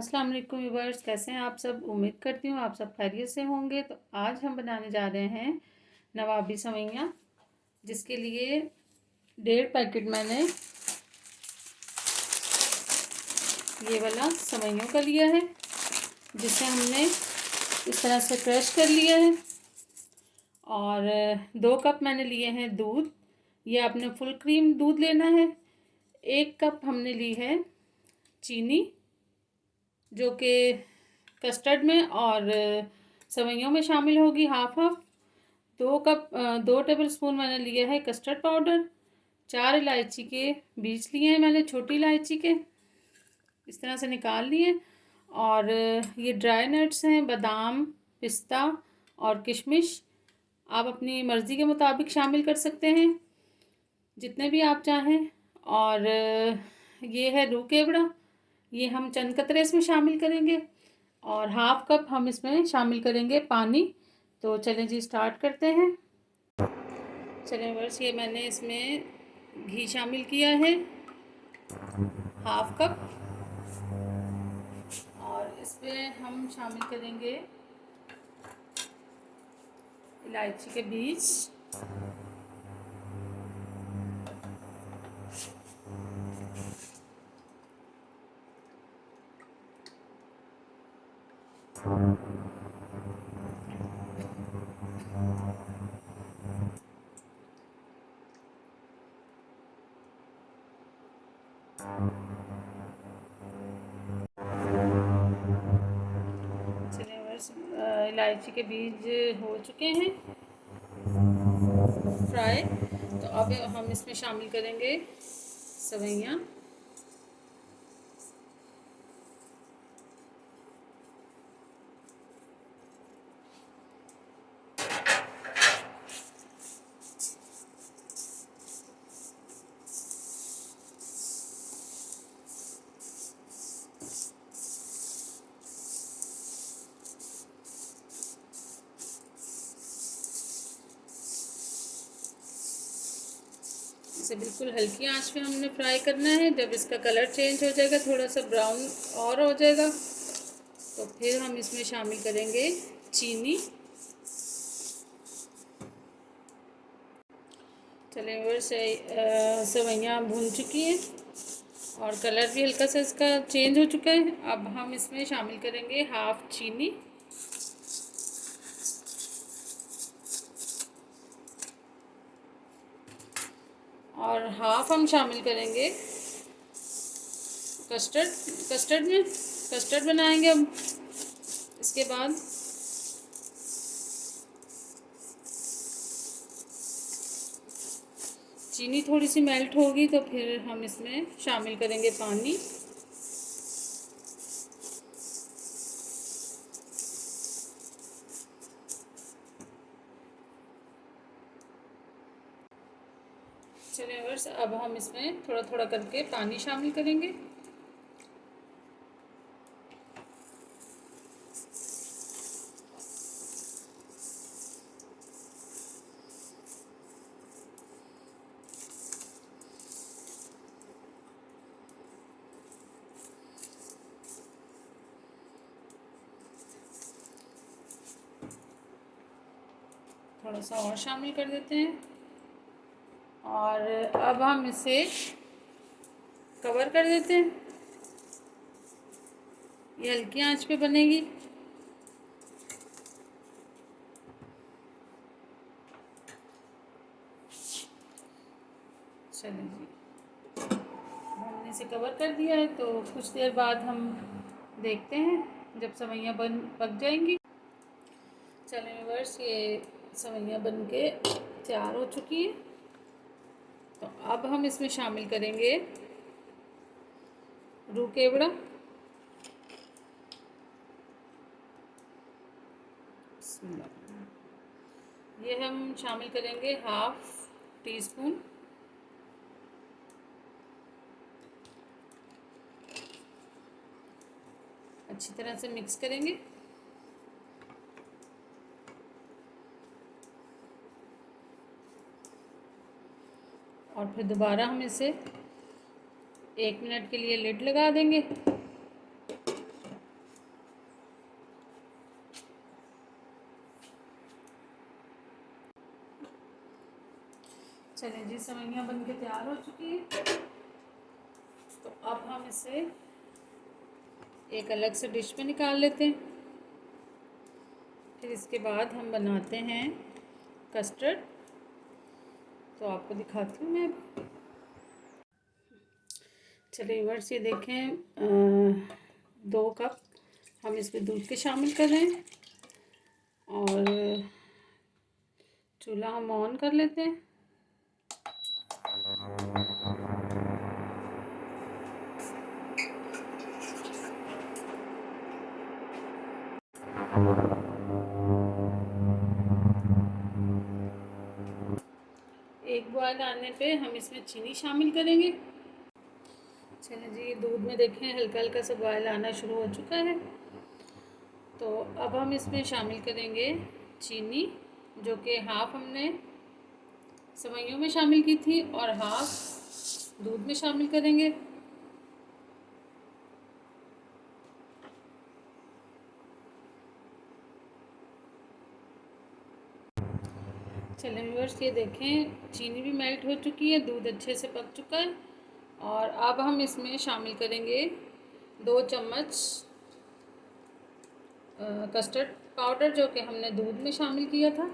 अस्सलाम वालेकुम व्यूवर्स, कैसे हैं आप सब। उम्मीद करती हूँ आप सब खैरियत से होंगे। तो आज हम बनाने जा रहे हैं नवाबी सेवइयाँ, जिसके लिए 1.5 पैकेट मैंने ये वाला सेवइयों का लिया है, जिसे हमने इस तरह से क्रश कर लिया है। और 2 कप मैंने लिए हैं दूध। ये आपने फुल क्रीम दूध लेना है। 1 कप हमने ली है चीनी, जो कि कस्टर्ड में और सेवइयों में शामिल होगी, हाफ हाफ। 2 टेबल स्पून मैंने लिया है कस्टर्ड पाउडर। 4 इलायची के बीज लिए हैं मैंने, छोटी इलायची के, इस तरह से निकाल लिए। और ये ड्राई नट्स हैं, बादाम, पिस्ता और किशमिश। आप अपनी मर्ज़ी के मुताबिक शामिल कर सकते हैं, जितने भी आप चाहें। और ये है रूह केवड़ा, ये हम चंद कतरे इसमें शामिल करेंगे। और हाफ कप हम इसमें शामिल करेंगे पानी। तो चलें जी, स्टार्ट करते हैं। चलें बस, ये मैंने इसमें घी शामिल किया है, हाफ कप। और इसमें हम शामिल करेंगे इलायची के बीज, चलिए बस, इलायची के बीज हो चुके हैं फ्राई। तो अब हम इसमें शामिल करेंगे सेवइयाँ। इसे बिल्कुल हल्की आंच पे हमने फ्राई करना है। जब इसका कलर चेंज हो जाएगा, थोड़ा सा ब्राउन और हो जाएगा, तो फिर हम इसमें शामिल करेंगे चीनी। चलिए व्यूअर्स, सेवइयाँ भून चुकी हैं और कलर भी हल्का सा इसका चेंज हो चुका है। अब हम इसमें शामिल करेंगे हाफ चीनी। और हाफ हम शामिल करेंगे कस्टर्ड। कस्टर्ड बनाएंगे हम इसके बाद। चीनी थोड़ी सी मेल्ट होगी तो फिर हम इसमें शामिल करेंगे पानी। चलिए बस, अब हम इसमें थोड़ा थोड़ा करके पानी शामिल करेंगे। थोड़ा सा और शामिल कर देते हैं। और अब हम इसे कवर कर देते हैं। ये हल्की आंच पे बनेगी। चलिए जी, हमने इसे कवर कर दिया है। तो कुछ देर बाद हम देखते हैं जब सेवइयाँ पक जाएंगी। चलिए व्यूअर्स, ये सेवइयाँ बन के तैयार हो चुकी हैं। तो अब हम इसमें शामिल करेंगे रूह केवड़ा। ये हम शामिल करेंगे हाफ टी स्पून। अच्छी तरह से मिक्स करेंगे। और फिर दोबारा हम इसे 1 मिनट के लिए लिड लगा देंगे। चलिए जी, सेवइयाँ बन के तैयार हो चुकी है। तो अब हम इसे एक अलग से डिश में निकाल लेते हैं। फिर इसके बाद हम बनाते हैं कस्टर्ड। तो आपको दिखाती हूँ मैं। चलिए व्यूअर्स, ये देखें 2 कप हम इसमें दूध के शामिल कर रहे हैं और चूल्हा हम ऑन कर लेते हैं। एक बॉयल आने पे हम इसमें चीनी शामिल करेंगे। चलिए जी, ये दूध में देखें हल्का हल्का सा बॉयल आना शुरू हो चुका है। तो अब हम इसमें शामिल करेंगे चीनी, जो कि हाफ हमने सेवइयों में शामिल की थी और हाफ दूध में शामिल करेंगे। चलिए व्यूअर्स, ये देखें चीनी भी मेल्ट हो चुकी है, दूध अच्छे से पक चुका है। और अब हम इसमें शामिल करेंगे 2 चम्मच कस्टर्ड पाउडर, जो कि हमने दूध में शामिल किया था।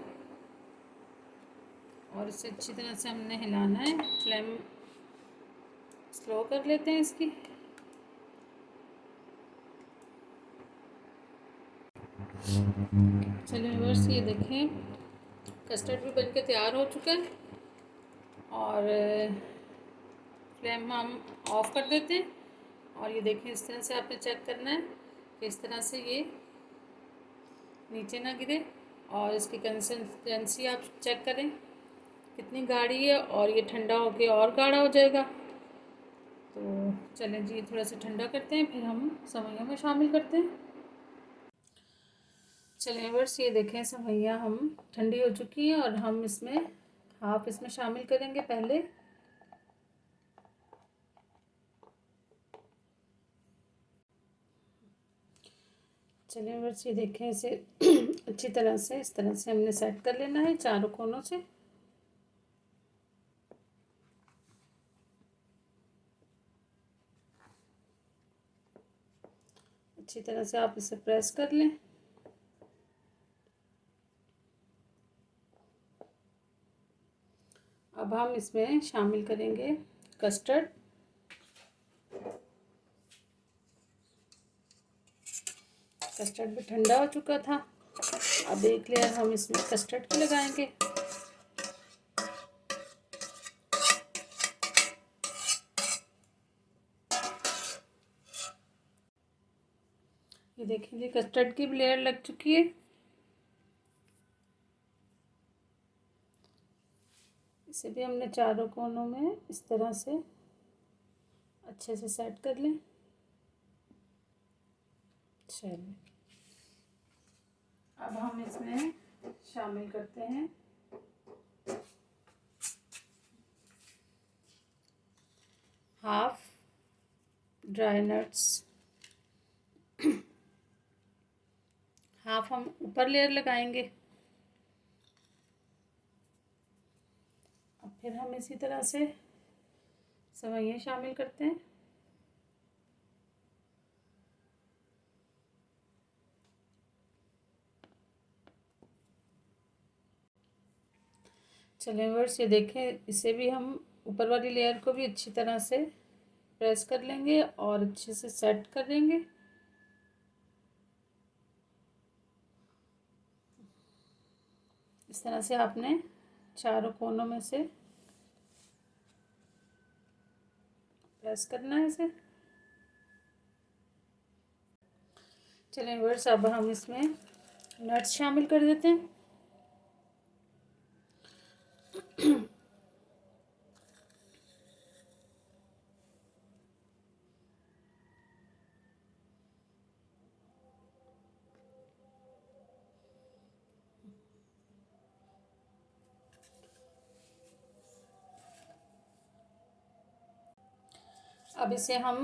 और इसे अच्छी तरह से हमने हिलाना है। फ्लेम स्लो कर लेते हैं इसकी। चलिए व्यूअर्स, ये देखें कस्टर्ड भी बनके तैयार हो चुका है और फ्लेम हम ऑफ कर देते हैं। और ये देखें, इस तरह से आपने चेक करना है कि इस तरह से ये नीचे ना गिरे। और इसकी कंसिस्टेंसी आप चेक करें कितनी गाढ़ी है, और ये ठंडा होके और गाढ़ा हो जाएगा। तो चलें जी, थोड़ा सा ठंडा करते हैं, फिर हम सेवइयों में शामिल करते हैं। चलिए व्यूअर्स, ये देखें सेवइयाँ हम ठंडी हो चुकी हैं और हम इसमें हाफ इसमें शामिल करेंगे पहले। चलिए व्यूअर्स, ये देखें इसे अच्छी तरह से इस तरह से हमने सेट कर लेना है चारों कोनों से। अच्छी तरह से आप इसे प्रेस कर लें। अब हम इसमें शामिल करेंगे कस्टर्ड। कस्टर्ड भी ठंडा हो चुका था। अब एक लेयर हम इसमें कस्टर्ड की लगाएंगे। ये देखिए जी, कस्टर्ड की भी लेयर लग चुकी है। इसे भी हमने चारों कोनों में इस तरह से अच्छे से सेट कर लें। चलिए, अब हम इसमें शामिल करते हैं हाफ ड्राई नट्स। हाफ हम ऊपर लेयर लगाएंगे। अब फिर हम इसी तरह से सेवइयाँ शामिल करते हैं। चलिए व्यूअर्स, ये देखें इसे भी हम ऊपर वाली लेयर को भी अच्छी तरह से प्रेस कर लेंगे और अच्छे से सेट कर देंगे। इस तरह से आपने चारों कोनों में से प्रेस करना है इसे। चलिए व्यूअर्स, अब हम इसमें नट्स शामिल कर देते हैं। अब इसे हम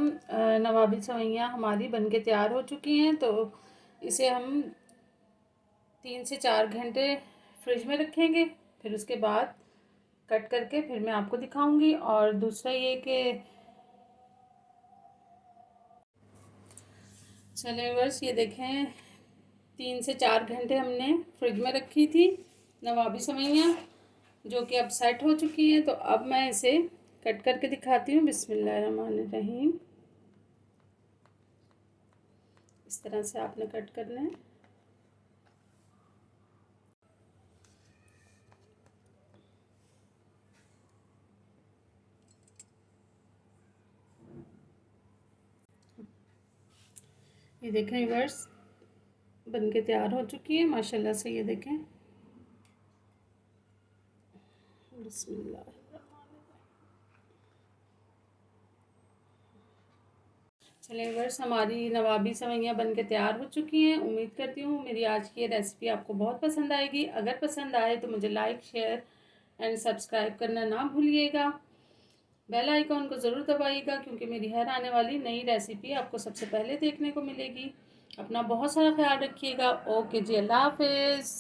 नवाबी सेवइयाँ हमारी बनके तैयार हो चुकी हैं। तो इसे हम 3 से 4 घंटे फ्रिज में रखेंगे। फिर उसके बाद कट करके फिर मैं आपको दिखाऊंगी। और दूसरा ये कि चलिए बस ये देखें 3 से 4 घंटे हमने फ्रिज में रखी थी नवाबी सेवइयाँ, जो कि अब सेट हो चुकी हैं। तो अब मैं इसे कट करके दिखाती हूँ। बिस्मिल्लाहिर्रहमानिर्रहीम। इस तरह से आपने कट करना है। ये देखें व्यूअर्स बन के तैयार हो चुकी है माशाल्लाह से। ये देखें बिस्मिल्लाह। चलिए व्यूअर्स हमारी नवाबी सेवइयाँ बन के तैयार हो चुकी हैं। उम्मीद करती हूँ मेरी आज की ये रेसिपी आपको बहुत पसंद आएगी। अगर पसंद आए तो मुझे लाइक शेयर एंड सब्सक्राइब करना ना भूलिएगा। बेल आइकॉन को ज़रूर दबाइएगा क्योंकि मेरी हर आने वाली नई रेसिपी आपको सबसे पहले देखने को मिलेगी। अपना बहुत सारा ख्याल रखिएगा। ओके जी, अल्लाह हाफिज़।